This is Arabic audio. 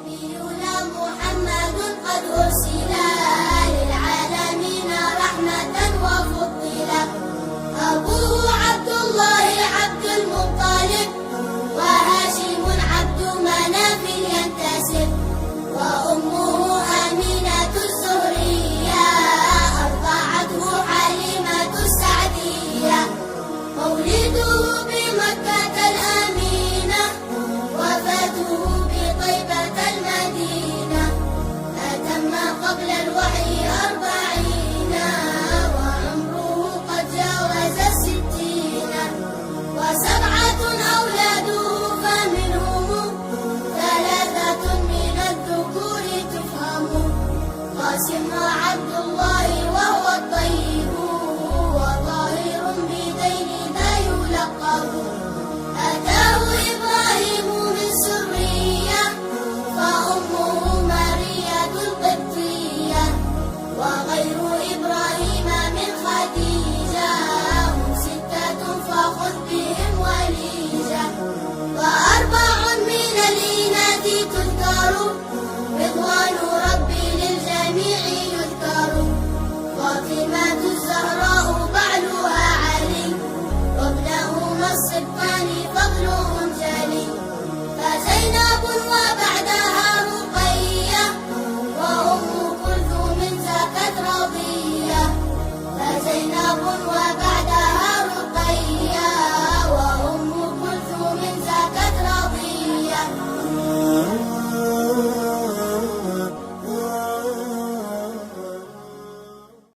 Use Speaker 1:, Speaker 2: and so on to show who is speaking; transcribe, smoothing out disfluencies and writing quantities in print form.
Speaker 1: نبينا محمد قد أرسل للعالمين رحمة وفضلا. أبوه عبد الله عبد المطلب، وهاشم عبد مناف ينتسب، وأمه آمنة الزهرية أرضعته حليمة السعدية. مولده بمكة الأمينة، وفاته بطيبة المدينة. أتم قبل الوحي 40، وعمره قد جاوز 60. وسبعة أولاده فمنهم 3 من الذكور تفهم. قاسم وعبد الله وهو الطيب، وطاهر بدين لا يلقب. أتاه إبراهيم من سرية، فأمه مارية القبطية. وغير إبراهيم من خديجة هم 6 فخذ بهم وليجة. و4 من الإناث تذكر، رضوان ربي للجميع يذكر. فاطمة